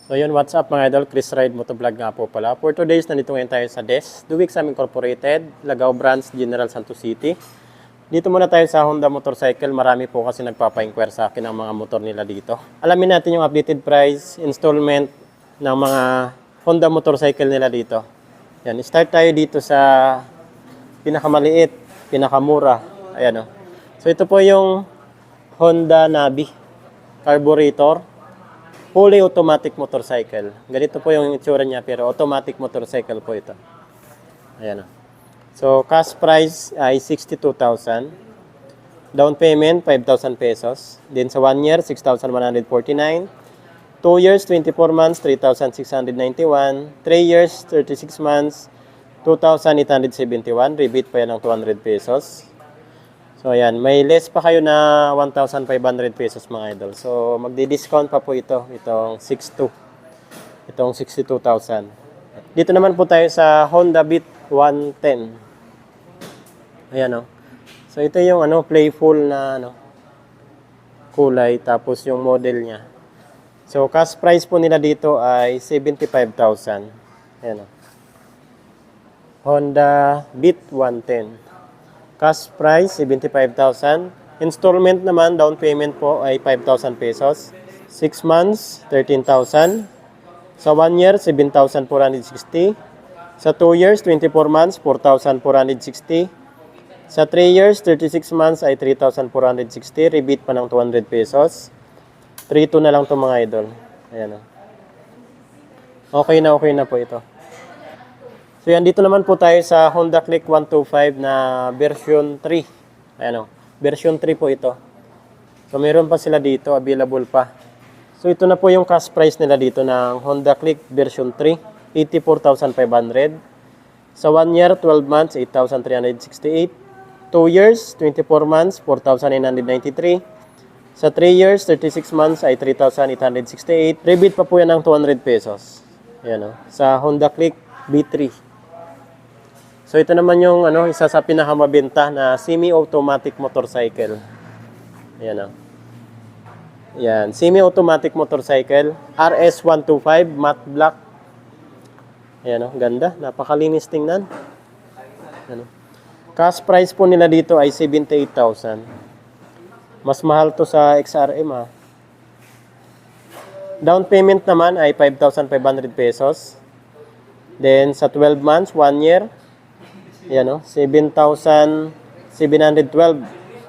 So yun, what's up mga idol? Chris Ride Motovlog nga po pala. For today's, nandito ngayon tayo sa DES, Duwik Sam Incorporated, Lagao Branch, General Santos City. Dito muna tayo sa Honda Motorcycle. Marami po kasi nagpapa-inquire sa akin ang mga motor nila dito. Alamin natin yung updated price, installment ng mga Honda Motorcycle nila dito. Yan, start tayo dito sa pinakamaliit, pinakamura. Ayan o. So ito po yung Honda Navi carburetor. Fully automatic motorcycle. Ganito po yung itsura niya pero automatic motorcycle po ito. Ayan o. So, cash price ay 62,000. Down payment, 5,000 pesos. Then sa 1 year, 6,149. 2 years, 24 months, 3,691. 3 years, 36 months, 2,871. Rebate pa yan ng 200 pesos. So, ayan. May less pa kayo na 1,500 pesos mga idol. So, magdi-discount pa po ito. Itong 62. Itong 62,000. Dito naman po tayo sa Honda Beat 110. Ayan o. So, ito yung playful na kulay. Tapos yung model niya. So, cash price po nila dito ay 75,000. Ayan o. Honda Beat 110. Cash price, 75,000. Installment naman, down payment po ay 5,000 pesos. 6 months, 13,000. Sa 1 year, 7,460. Sa 2 years, 24 months, 4,460. Sa 3 years, 36 months ay 3,460. Rebate pa ng 200 pesos. 3,2 na lang ito mga idol. Ayan o. Okay na po ito. So yan, dito naman po tayo sa Honda Click 125 na version 3. Ayan o, version 3 po ito. So meron pa sila dito, available pa. So ito na po yung cash price nila dito ng Honda Click version 3, 84,500. Sa 1 year, 12 months, 8,368. 2 years, 24 months, 4,993. Sa 3 years, 36 months ay 3,868. Rebate pa po yan ng 200 pesos. Ayan o, sa Honda Click B3. So ito naman yung isa sa pinakamabenta na semi-automatic motorcycle. Ayan o. Ayan, semi-automatic motorcycle, RS125 matte black. Ayan o, ganda, napakalinis tingnan. Ayan o. Cash price po nila dito ay 78,000. Mas mahal to sa XRM ha. Down payment naman ay 5,500 pesos. Then sa 12 months, 1 year, yan o, 7,712.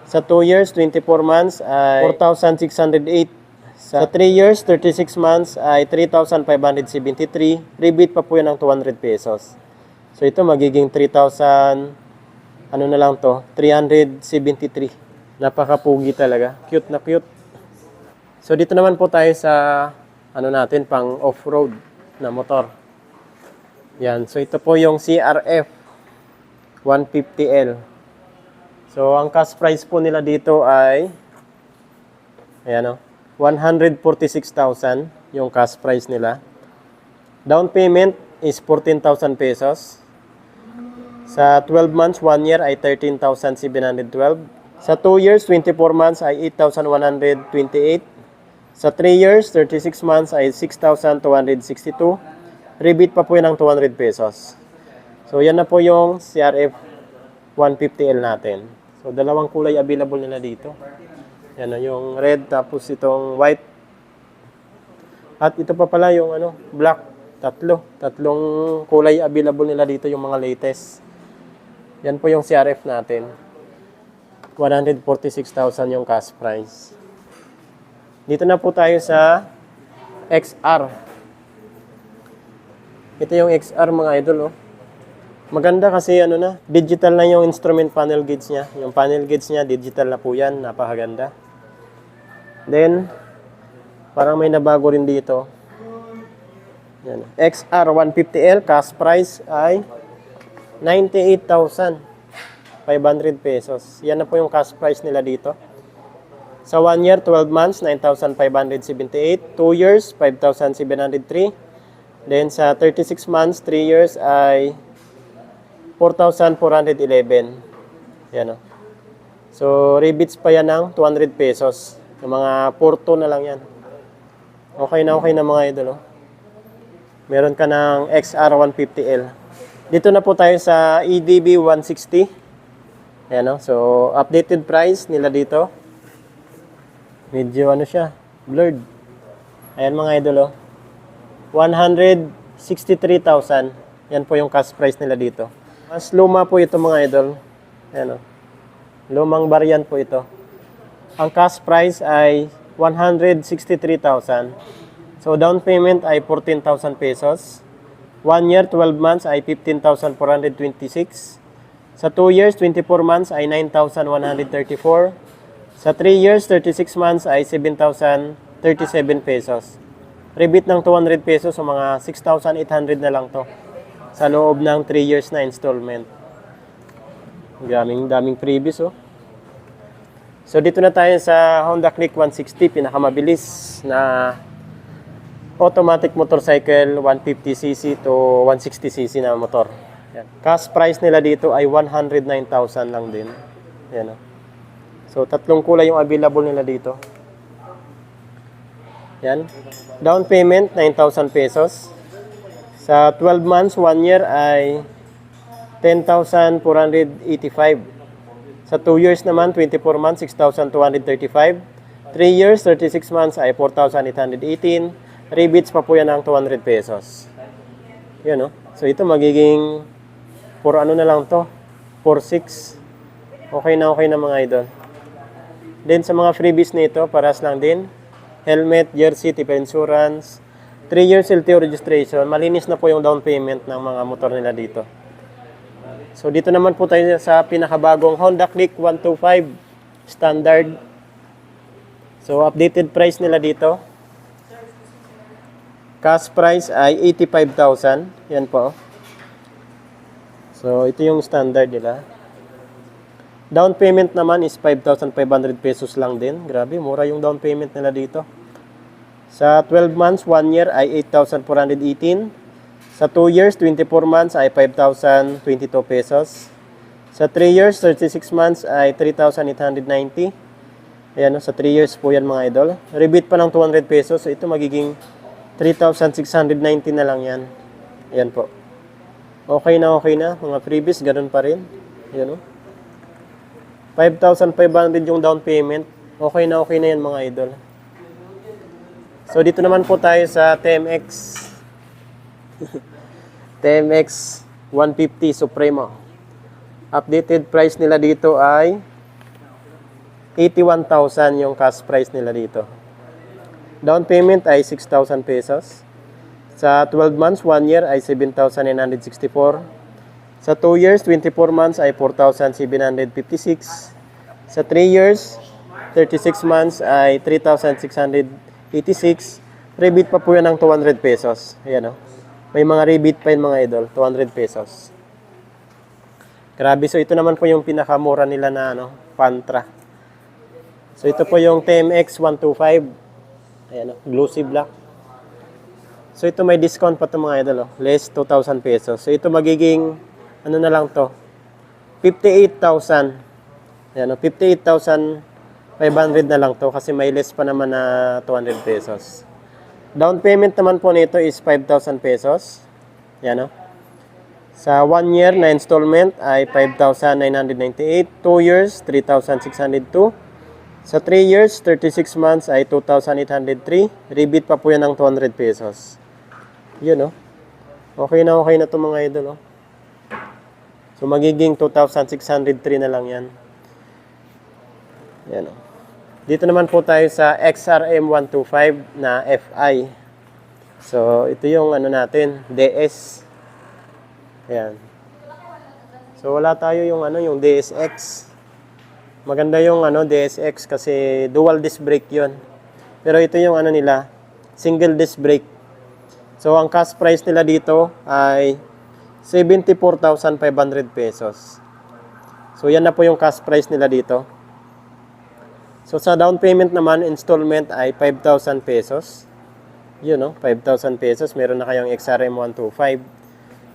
Sa 2 years, 24 months ay 4,608. Sa 3 years, 36 months ay 3,573. Rebate pa po yan ng 200 pesos. So ito magiging 3,000, na lang to, 373. Napakapugi talaga. Cute na cute. So dito naman po tayo sa, natin, pang off-road na motor. Yan. So ito po yung CRF 150L. So, ang cash price po nila dito ay, ayan o, 146,000 yung cash price nila. Down payment is 14,000 pesos. Sa 12 months, 1 year ay 13,712. Sa 2 years, 24 months ay 8,128. Sa 3 years, 36 months ay 6,262. Rebate pa po yun ng 200 pesos. So, yan na po yung CRF 150L natin. So, dalawang kulay available nila dito. Yan na yung red, tapos itong white. At ito pa pala yung black. Tatlong kulay available nila dito, yung mga latest. Yan po yung CRF natin. 146,000 yung cash price. Dito na po tayo sa XR. Ito yung XR mga idol, oh. Maganda kasi digital na yung instrument panel gauge niya. Yung panel gauge niya, digital na po yan. Napakaganda. Then, parang may nabago rin dito. Yan. XR 150L, cash price ay 98,500 pesos. Yan na po yung cash price nila dito. Sa 1 year, 12 months, 9,578. 2 years, 5,703. Then, sa 36 months, 3 years ay 4,411. Yan o. So, rebates pa yan ng 200 pesos. Yung mga porto na lang yan. Okay na mga idol. Oh. Meron ka ng XR150L. Dito na po tayo sa EDB 160. Ayan, no? So, updated price nila dito. Medyo ano siya, blurred. Ayan mga idol, oh. 163,000. Yan po yung cash price nila dito. Mas luma po ito mga idol. Ayan, oh. Lumang variant po ito. Ang cash price ay 163,000. So, down payment ay 14,000 pesos. 1 year, 12 months ay 15,426. Sa 2 years, 24 months ay 9,134. Sa 3 years, 36 months ay 7,037 pesos. Rebate ng 200 pesos, so mga 6,800 na lang to. Sa loob ng 3 years na installment. Daming previous, oh. So, dito na tayo sa Honda Click 160, pinakamabilis na automatic motorcycle, 150cc to 160cc na motor. Yan. Cash price nila dito ay 109,000 lang din. Yan, oh. So, tatlong kulay yung available nila dito. Yan. Down payment, 9,000 pesos. Sa 12 months, 1 year ay 10,485. Sa 2 years naman, 24 months, 6,235. 3 years, 36 months ay 4,818. Rebates pa po yan ng 200 pesos. Yun, no? So, ito magiging 4 ano na lang to? 4,600. Okay na mga idol. Then, sa mga freebies nito, paras lang din. Helmet, jersey, tip insurance, 3 years LTO registration. Malinis na po yung down payment ng mga motor nila dito. So, dito naman po tayo sa pinakabagong Honda Click 125 Standard. So, updated price nila dito. Cash price ay 85,000. Yan po. So, ito yung standard nila. Down payment naman is 5,500 pesos lang din. Grabe, mura yung down payment nila dito. Sa 12 months, 1 year ay 8,418. Sa 2 years, 24 months ay 5,022 pesos. Sa 3 years, 36 months ay 3,890. Ayan, sa 3 years po yan mga idol. Rebate pa ng 200 pesos. So, ito magiging 3,690 na lang yan. Ayan po. Okay na. Mga freebies, ganun pa rin. Ayan, oh. 5,500 yung down payment. Okay na yan mga idol. So, dito naman po tayo sa TMX. TMX 150 Supremo. Updated price nila dito ay 81,000 yung cash price nila dito. Down payment ay 6,000 pesos. Sa 12 months, 1 year ay 7,964. Sa 2 years, 24 months ay 4,756. Sa 3 years, 36 months ay 3,686. Rebate pa po yan ng 200 pesos. Ayan, oh. May mga rebate pa yun mga idol, 200 pesos. Grabe, so ito naman po yung pinakamura nila na Pantra. So ito po yung TMX 125. Ayan, glossy black. So, ito may discount pa ito mga idol. Less 2,000 pesos. So, ito magiging, ano na lang to 58,000. Ayan, 58,500 na lang to kasi may less pa naman na 200 pesos. Down payment naman po nito is 5,000 pesos. Ayan, sa 1 year na installment ay 5,998. 2 years, 3,602. Sa 3 years, 36 months ay 2,803. Rebate pa po yan ng 200 pesos. Yun, okay na ito mga idol, So, magiging 2,603 na lang yan. Yan, Dito naman po tayo sa XRM 125 na FI. So, ito yung natin, DS. Ayan. So, wala tayo yung yung DSX. Maganda yung DSX kasi dual disc brake yun. Pero ito yung nila, single disc brake. So, ang cash price nila dito ay 74,500 pesos. So, yan na po yung cash price nila dito. So, sa down payment naman, installment ay 5,000 pesos. Yun, 5,000 pesos. Meron na kayong XRM 125.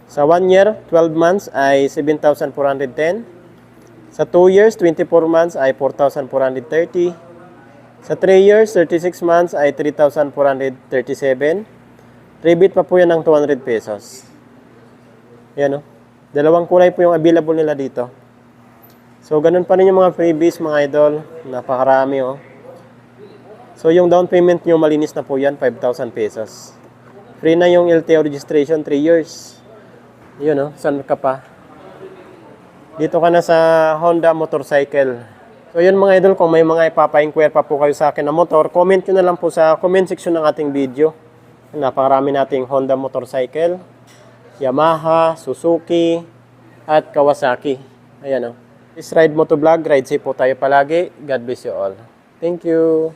Sa 1 year, 12 months ay 7,410. Sa 2 years, 24 months ay 4,430. Sa 3 years, 36 months ay 3,437. Rebate pa po yan ng 200 pesos. Yan o. Dalawang kulay po yung available nila dito. So, ganun pa rin yung mga freebies mga idol. Napakarami o. So, yung down payment nyo, malinis na po yan, 5,000 pesos. Free na yung LTO registration, 3 years. Yun o, saan ka pa? Dito ka na sa Honda motorcycle. So, yun mga idol, kung may mga ipapa-inquire pa po kayo sa akin na motor, comment nyo na lang po sa comment section ng ating video. Napakarami nating Honda motorcycle, Yamaha, Suzuki, at Kawasaki. Ayan o. This ride motovlog, ride safe po tayo palagi. God bless you all. Thank you.